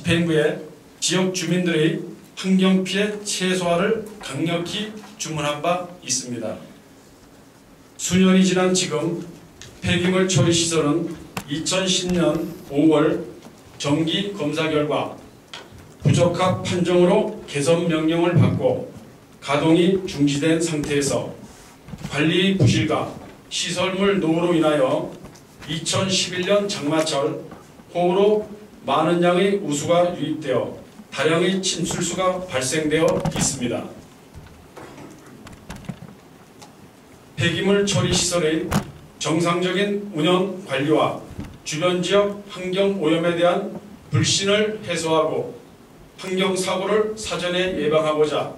집행부에 지역 주민들의 환경피해 최소화를 강력히 주문한 바 있습니다. 수년이 지난 지금 폐기물 처리시설은 2010년 5월 정기 검사 결과 부적합 판정으로 개선 명령을 받고 가동이 중지된 상태에서 관리 부실과 시설물 노후로 인하여 2011년 장마철 호우로 많은 양의 우수가 유입되어 다량의 침출수가 발생되어 있습니다. 폐기물 처리시설의 정상적인 운영 관리와 주변 지역 환경 오염에 대한 불신을 해소하고 환경사고를 사전에 예방하고자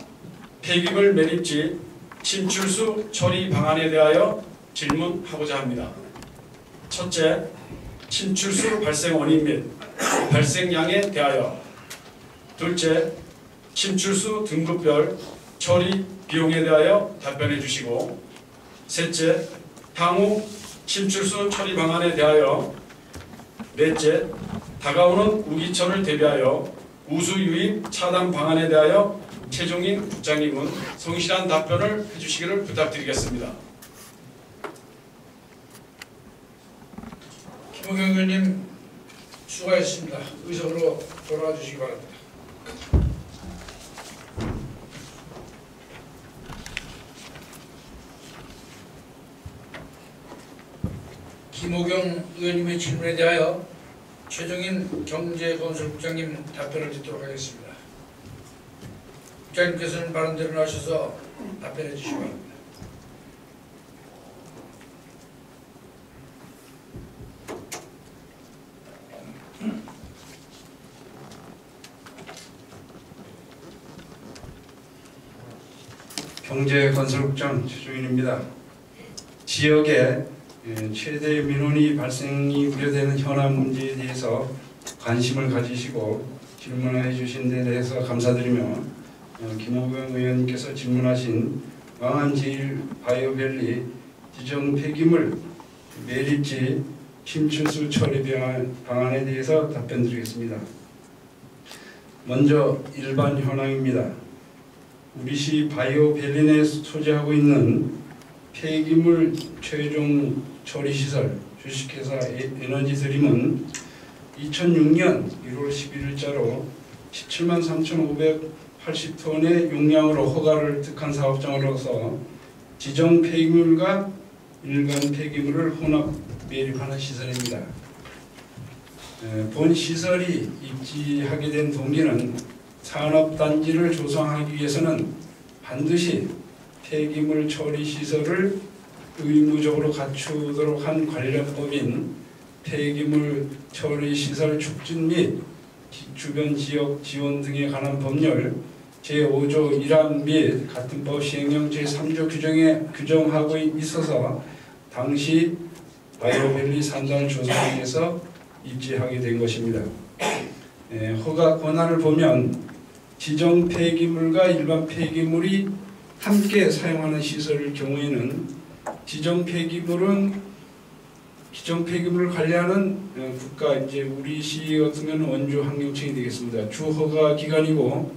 폐기물 매립지 침출수 처리 방안에 대하여 질문하고자 합니다. 첫째, 침출수 발생 원인 및 발생량에 대하여. 둘째, 침출수 등급별 처리 비용에 대하여 답변해 주시고, 셋째, 향후 침출수 처리 방안에 대하여. 넷째, 다가오는 우기철을 대비하여 우수 유입 차단 방안에 대하여 최종인 국장님은 성실한 답변을 해주시기를 부탁드리겠습니다. 김호경 의원님 수고하셨습니다. 의석으로 돌아와 주시기 바랍니다. 김호경 의원님의 질문에 대하여 최종인 경제건설국장님 답변을 듣도록 하겠습니다. 국장님께서는 발언대로 나셔서 답변해 주시기 바랍니다. 경제건설국장 최종인입니다. 지역에 최대 민원이 발생이 우려되는 현안 문제에 대해서 관심을 가지시고 질문해 주신 데 대해서 감사드리며 김호경 의원님께서 질문하신 왕암-제1바이오밸리 지정 폐기물 매립지 침출수 처리 방안에 대해서 답변드리겠습니다. 먼저 일반 현황입니다. 우리시 바이오밸리 내 소재하고 있는 폐기물 최종 처리시설 주식회사 에너지드림은 2006년 1월 11일자로 17만 3,580톤의 용량으로 허가를 득한 사업장으로서 지정 폐기물과 일반 폐기물을 혼합 매립하는 시설입니다. 본 시설이 입지하게 된 동기는 산업단지를 조성하기 위해서는 반드시 폐기물 처리 시설을 의무적으로 갖추도록 한 관련법인 폐기물 처리 시설 촉진 및 주변 지역 지원 등에 관한 법률 제5조 1항 및 같은 법 시행령 제3조 규정에 규정하고 있어서 당시 바이오밸리 산단을 조성하기 위해서 입지하게 된 것입니다. 허가 권한을 보면 지정 폐기물과 일반 폐기물이 함께 사용하는 시설일 경우에는 지정 폐기물을 관리하는 국가 이제 우리 시 같은 경우는 원주 환경청이 되겠습니다. 주 허가 기관이고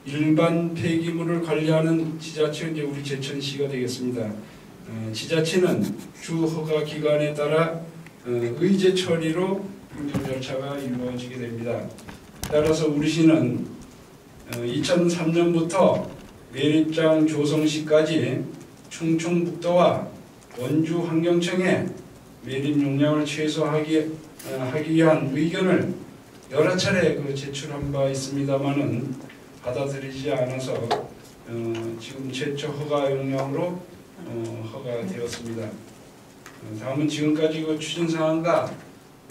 일반 폐기물을 관리하는 지자체는 이제 우리 제천시가 되겠습니다. 지자체는 주 허가 기관에 따라 의제 처리로 행정 절차가 이루어지게 됩니다. 따라서 우리 시는 2003년부터 매립장 조성 시까지 충청북도와 원주 환경청에 매립 용량을 최소화하기 위한 의견을 여러 차례 제출한 바 있습니다만은 받아들이지 않아서 지금 최초 허가 용량으로 허가되었습니다. 다음은 지금까지 추진 사항과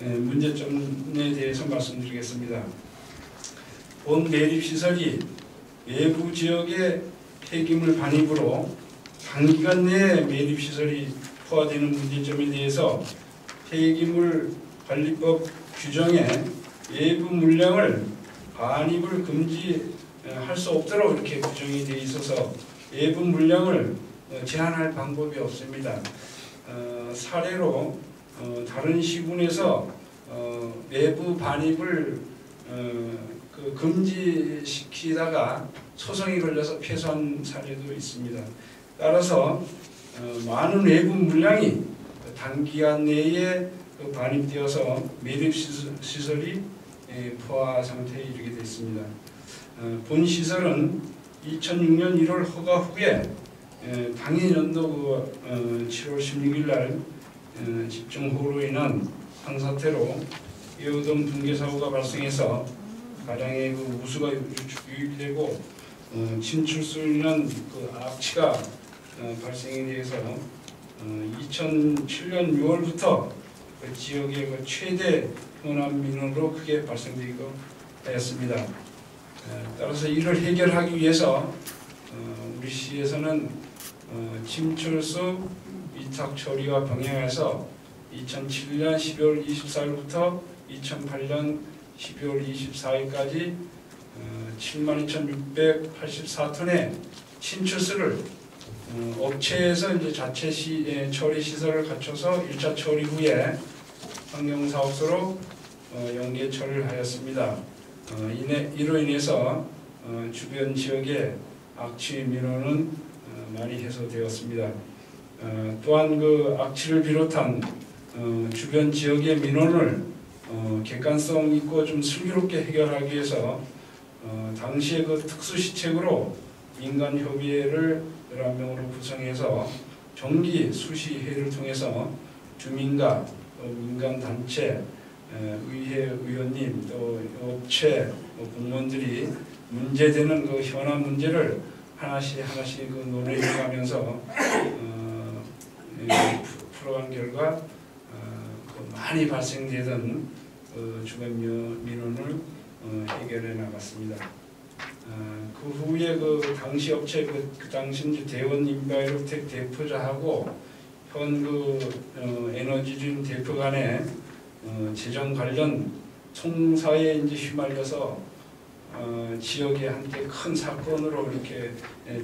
문제점에 대해서 말씀드리겠습니다. 본 매립시설이 외부 지역의 폐기물 반입으로 단기간 내에 매립시설이 포화되는 문제점에 대해서 폐기물 관리법 규정에 외부 물량을 반입을 금지할 수 없도록 이렇게 규정이 되어 있어서 외부 물량을 제한할 방법이 없습니다. 사례로 다른 시군에서 외부 반입을 그 금지시키다가 소송이 걸려서 패소한 사례도 있습니다. 따라서 많은 외부 물량이 단기간 내에 반입되어서 매립시설이 포화 상태에 이르게 됐습니다. 본 시설은 2006년 1월 허가 후에 당일 연도 7월 16일 날 집중호우로 인한 황사태로 예우동 붕괴 사고가 발생해서 가량의 그 우수가 유입되고 침출수로 인한 그 악취가 발생에 대해서 2007년 6월부터 그 지역의 그 최대 현안 민원으로 크게 발생되고 하였습니다. 따라서 이를 해결하기 위해서 우리 시에서는 침출수 위탁 처리와 병행해서 2007년 12월 24일부터 2008년 12월 24일까지 72,684톤의 침출수를 업체에서 이제 자체 처리 시설을 갖춰서 1차 처리 후에 환경사업소로 연계 처리를 하였습니다. 이로 인해서 주변 지역의 악취 민원은 많이 해소되었습니다. 또한 그 악취를 비롯한 주변 지역의 민원을 객관성 있고 좀 슬기롭게 해결하기 위해서 당시에 그 특수시책으로 민간협의회를 11명으로 구성해서 정기 수시회를 통해서 주민과 민간단체, 의회 의원님, 또 업체 공무원들이 문제되는 그 현안 문제를 하나씩 그 논의해가면서 풀어간 결과 그 많이 발생되던 주변 민원을 해결해 나갔습니다. 그 후에 그 당시 업체 그 당시 이제 대원 인바이로텍 대표자하고 현 그 에너지준 대표 간의 재정 관련 총사에 이제 휘말려서 지역에 한때 큰 사건으로 이렇게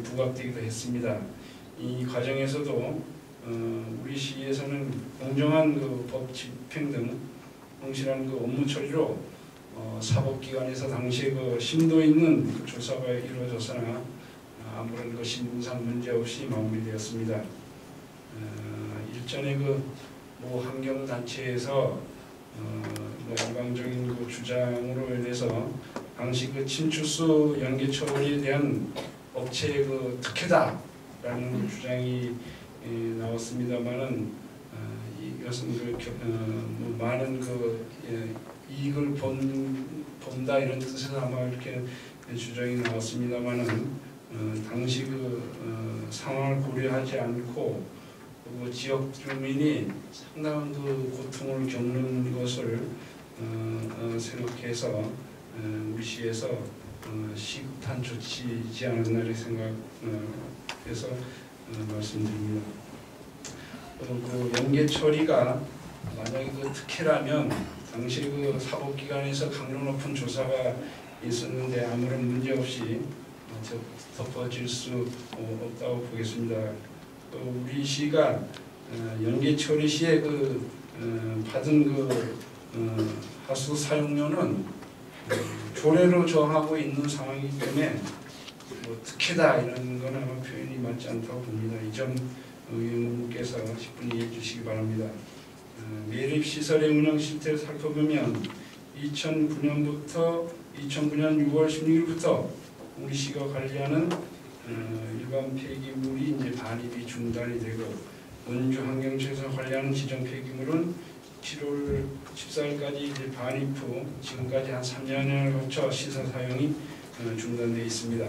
부각되기도 했습니다. 이 과정에서도 우리 시에서는 공정한 그 법 집행 등 성실한 그 업무 처리로 사법기관에서 당시에 그 심도 있는 그 조사가 이루어졌으나 아무런 그 신분상 문제 없이 마무리되었습니다. 일전에 그 모 환경단체에서 뭐 일방적인 그 주장으로 인해서 당시 그 침출수 연계 처리에 대한 업체의 그 특혜다라는 주장이 나왔습니다만은 이것은 뭐 많은 그 이익을 본다 이런 뜻에서 아마 이렇게 주장이 나왔습니다만은 당시 그 상황을 고려하지 않고 그 지역 주민이 상당한 그 고통을 겪는 것을 생각해서 우리 시에서 시급한 조치이지 않았나 이렇게 생각해서 말씀드립니다. 그 연계 처리가 만약에 그 특혜라면 당시 그 사법기관에서 강도 높은 조사가 있었는데 아무런 문제 없이 덮어질 수 없다고 보겠습니다. 우리 시가 연계 처리 시에 그 받은 그 하수 사용료는 조례로 정하고 있는 상황이기 때문에 뭐 특혜다 이런 건 아마 표현이 맞지 않다고 봅니다. 이 점 의원님께서 10분 이해해 주시기 바랍니다. 매립시설의 운영 실태를 살펴보면 2009년 6월 16일부터 우리 시가 관리하는 일반 폐기물이 이제 반입이 중단이 되고 원주 환경청에서 관리하는 지정 폐기물은 7월 14일까지 이제 반입 후 지금까지 한 3년을 거쳐 시설 사용이 중단되어 있습니다.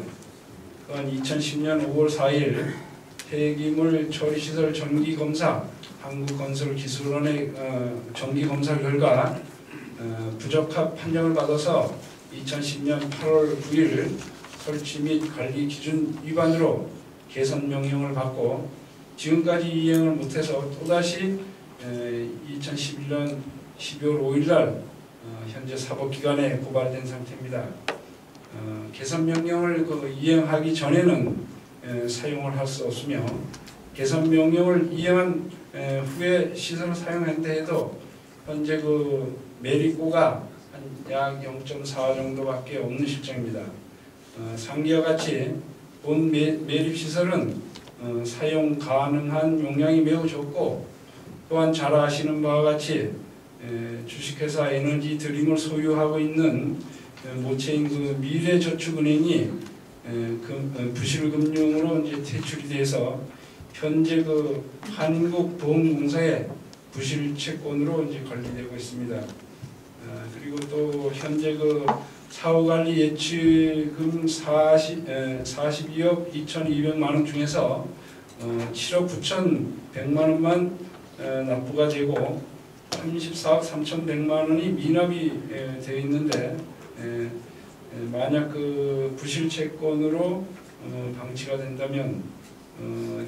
또한 2010년 5월 4일 폐기물 처리시설 정기검사 한국건설기술원의 정기검사 결과 부적합 판정을 받아서 2010년 8월 9일 설치 및 관리 기준 위반으로 개선 명령을 받고 지금까지 이행을 못해서 또다시 2011년 12월 5일 날 현재 사법기관에 고발된 상태입니다. 개선 명령을 이행하기 전에는 사용을 할 수 없으며 개선 명령을 이행한 후에 시설을 사용한다 해도 현재 그 매립고가 한 약 0.4 정도밖에 없는 실정입니다. 상기와 같이 본 매립시설은 사용 가능한 용량이 매우 적고 또한 잘 아시는 바와 같이 주식회사 에너지 드림을 소유하고 있는 모체인 그 미래저축은행이 부실금융으로 이제 퇴출이 돼서 현재 그 한국보험공사의 부실채권으로 이제 관리되고 있습니다. 그리고 또 현재 그 사후관리 예치금 42억 2,200만 원 중에서 7억 9,100만 원만 납부가 되고 34억 3,100만 원이 미납이 되어 있는데 만약 그 부실채권으로 방치가 된다면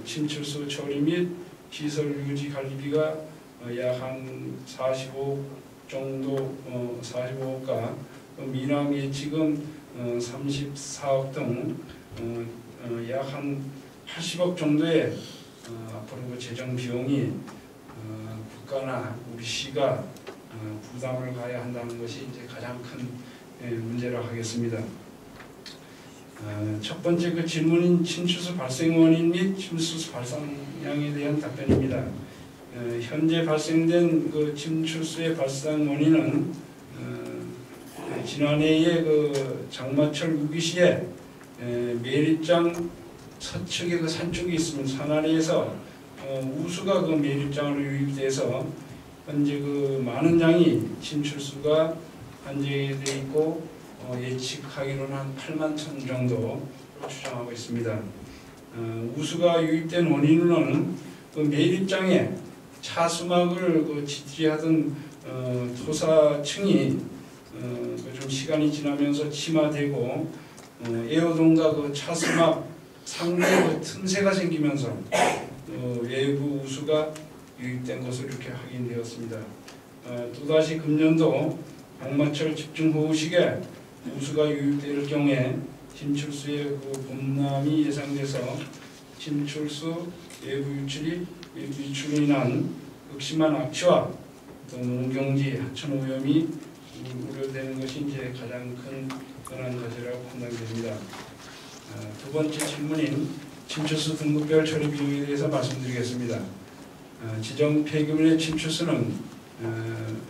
침출수 처리 및 시설 유지 관리비가 약 한 45억 정도 45억과 미납 예치금 34억 등 약 한 80억 정도의 앞으로 그 재정 비용이 국가나 우리 시가 부담을 가야 한다는 것이 이제 가장 큰 문제라고 하겠습니다. 첫 번째 그 질문인 침출수 발생 원인 및 침출수 발생량에 대한 답변입니다. 현재 발생된 그 침출수의 발생 원인은 지난해에 그 장마철 우기 시에 매립장 서측에 그 산쪽이 있습니다. 산 아래에서 우수가 그 매립장으로 유입돼서 현재 그 많은 양이 침출수가 한정돼 있고 예측하기로는 한 8만 톤 정도 추정하고 있습니다. 우수가 유입된 원인으로는 그 매립장에 차수막을 그 지지하던 토사층이 좀 시간이 지나면서 침하되고 에어동과 그 차수막 상부에 그 틈새가 생기면서 외부 우수가 유입된 것으로 이렇게 확인되었습니다. 또다시 금년도 장마철 집중호우식에 우수가 유입될 경우에 침출수의 그 범람이 예상돼서 침출수 외부 유출로 인한 극심한 악취와 또 농경지 하천 오염이 우려되는 것이 이제 가장 큰 권한 과제라고 판단됩니다. 두 번째 질문인 침출수 등급별 처리 비용에 대해서 말씀드리겠습니다. 지정 폐기물의 침출수는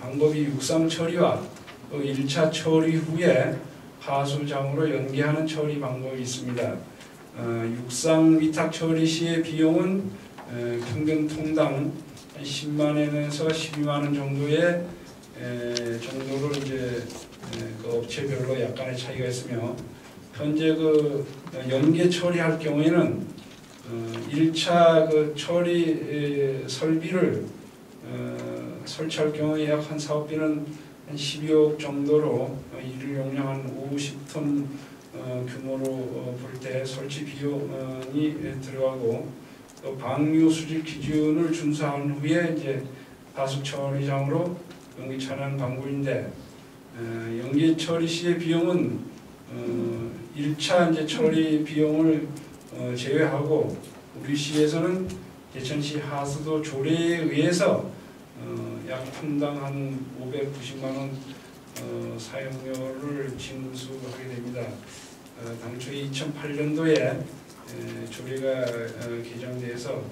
방법이 육상 처리와 1차 처리 후에 하수장으로 연계하는 처리 방법이 있습니다. 육상 위탁 처리 시의 비용은 평균 통당 10만 원에서 12만 원 정도의 정도로 이제 그 업체별로 약간의 차이가 있으며 현재 그 연계 처리할 경우에는 1차 그 처리 설비를 설치할 경우에 약 한 사업비는 한 12억 정도로 일일 용량 한 50톤 규모로 볼 때 설치 비용이 들어가고 또 방류 수질 기준을 준수한 후에 이제 하수 처리장으로 연기 차는 방법인데 연기 처리 시의 비용은 1차 이제 처리 비용을 제외하고 우리 시에서는 제천시 하수도 조례에 의해서 약 평당 한 590만 원 사용료를 징수하게 됩니다. 당초 2008년도에 조례가 개정돼서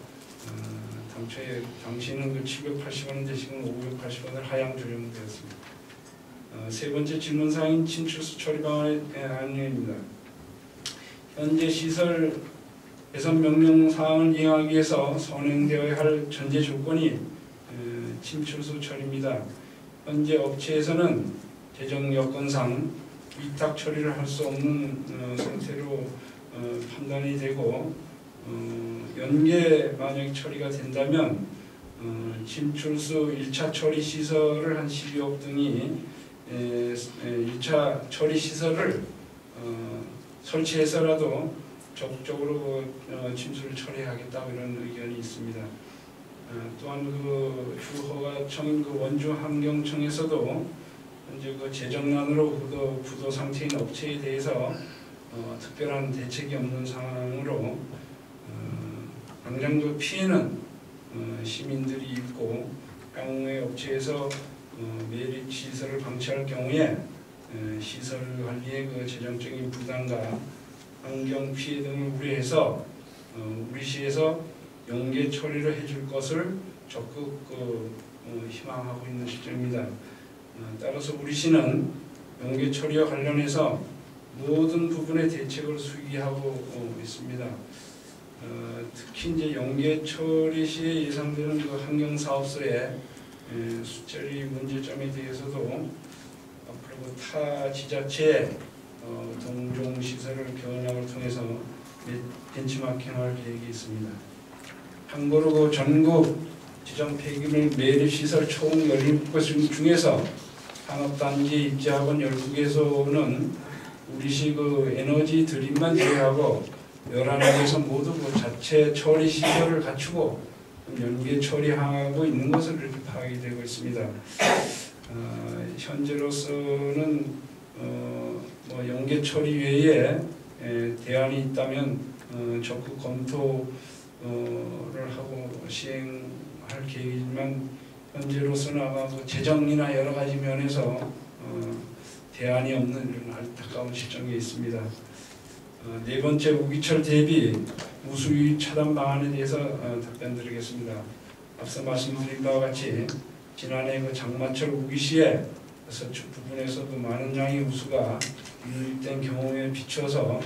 당시에는 그 780원인데 지금 580원을 하향 조정되었습니다. 세 번째 질문사항인 침출수 처리 방안의 안내입니다. 현재 시설 개선 명령 사항을 이행하기 위해서 선행되어야 할 전제 조건이 침출수 처리입니다. 현재 업체에서는 재정 여건상 위탁 처리를 할 수 없는 상태로 판단이 되고 연계 만약 처리가 된다면 침출수 1차 처리 시설을 한 12억 등이 1차 처리 시설을 설치해서라도 적극적으로 침수를 처리하겠다 이런 의견이 있습니다. 또한 그 주허가청인 그 원주환경청에서도 현재 그 재정난으로 부도 상태인 업체에 대해서 특별한 대책이 없는 상황으로 당장 그 피해는 시민들이 입고 향후의 업체에서 매립 시설을 방치할 경우에 시설 관리의 그 재정적인 부담과 환경 피해 등을 우려해서 우리 시에서 연계 처리를 해줄 것을 적극 희망하고 있는 실정입니다. 따라서 우리 시는 연계 처리와 관련해서 모든 부분의 대책을 수기하고 있습니다. 특히 이제 연계 처리 시에 예상되는 그 환경 사업소의 수처리 문제점에 대해서도 앞으로 타 지자체의 동종 시설을 견학을 통해서 벤치마킹할 계획이 있습니다. 참고로 전국 지정 폐기물 매립 시설 총 17곳 중에서 산업단지 입지학원 12개소는 우리시 그 에너지 드림만 제외하고 11곳에서 모두 그 자체 처리 시설을 갖추고 연계 처리하고 있는 것으로 이렇게 파악이 되고 있습니다. 현재로서는 뭐 연계 처리 외에 대안이 있다면 적극 검토를 하고 시행할 계획이지만 현재로서는 아마 그 재정이나 여러 가지 면에서 대안이 없는 이런 안타까운 실정에 있습니다. 네 번째, 우기철 대비 우수유입 차단 방안에 대해서 답변드리겠습니다. 앞서 말씀드린 바와 같이 지난해 그 장마철 우기시에 서쪽 부분에서도 많은 양의 우수가 유입된 경우에 비춰서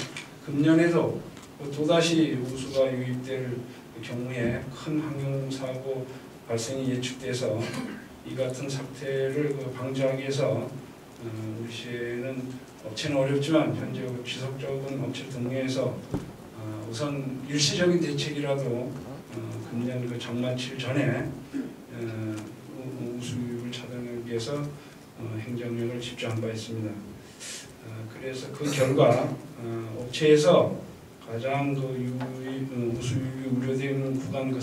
금년에도 또다시 우수가 유입될 경우에 큰 환경사고 발생이 예측돼서 이 같은 사태를 방지하기 위해서 우리 시에는 업체는 어렵지만 현재 지속적인 업체 등에서 우선 일시적인 대책이라도 금년 그 장마철 전에 우수유입을 차단하기 위해서 행정력을 집중한 바 있습니다. 그래서 그 결과 업체에서 가장 그 우수유입이 우려되는 구간 그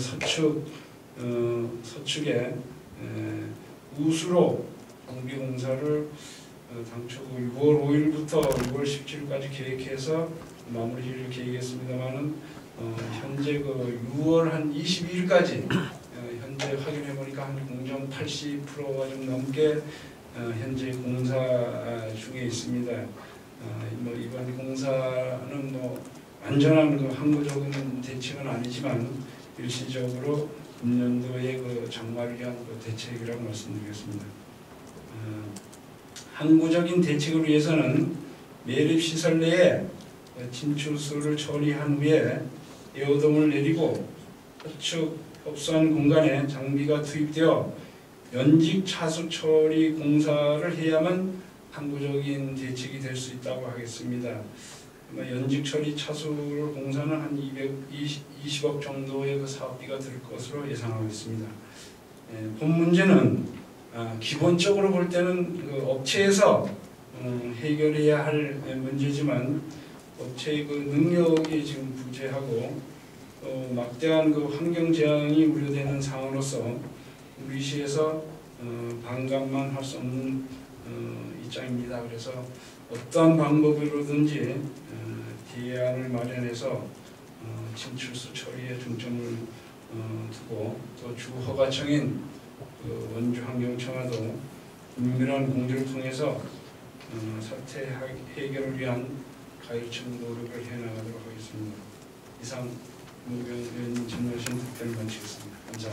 서측에 우수로 정비 공사를 당초 6월 5일부터 6월 17일까지 계획해서 마무리 지을 계획했습니다만은 현재 그 6월 한 22일까지 현재 확인해 보니까 한 공정 80%가 좀 넘게 현재 공사 중에 있습니다. 뭐 이번 공사는 뭐 완전한 그 항구적인 대책은 아니지만 일시적으로 금년도의 그 장마를 위한 그 대책이라고 말씀드리겠습니다. 항구적인 대책을 위해서는 매립 시설 내에 진출수를 처리한 후에 에어돔을 내리고 서측 협소한 공간에 장비가 투입되어 연직 차수 처리 공사를 해야만 항구적인 대책이 될 수 있다고 하겠습니다. 연직 처리 차수를 공사는 한 220억 정도의 그 사업비가 들 것으로 예상하고 있습니다. 본 문제는 기본적으로 볼 때는 그 업체에서 해결해야 할 문제지만 업체의 그 능력이 지금 부재하고 막대한 그 환경 재앙이 우려되는 상황으로서 우리 시에서 반감만 할 수 없는 입장입니다. 그래서 어떠한 방법으로든지 대안을 마련해서 진출수 처리에 중점을 두고 또 주 허가청인 그 원주환경청하도 은밀한 공조를 통해서 사태 해결을 위한 가일층 노력을 해나가도록 하겠습니다. 이상 문경위원님 질문하신 답변을 마치겠습니다. 감사합니다.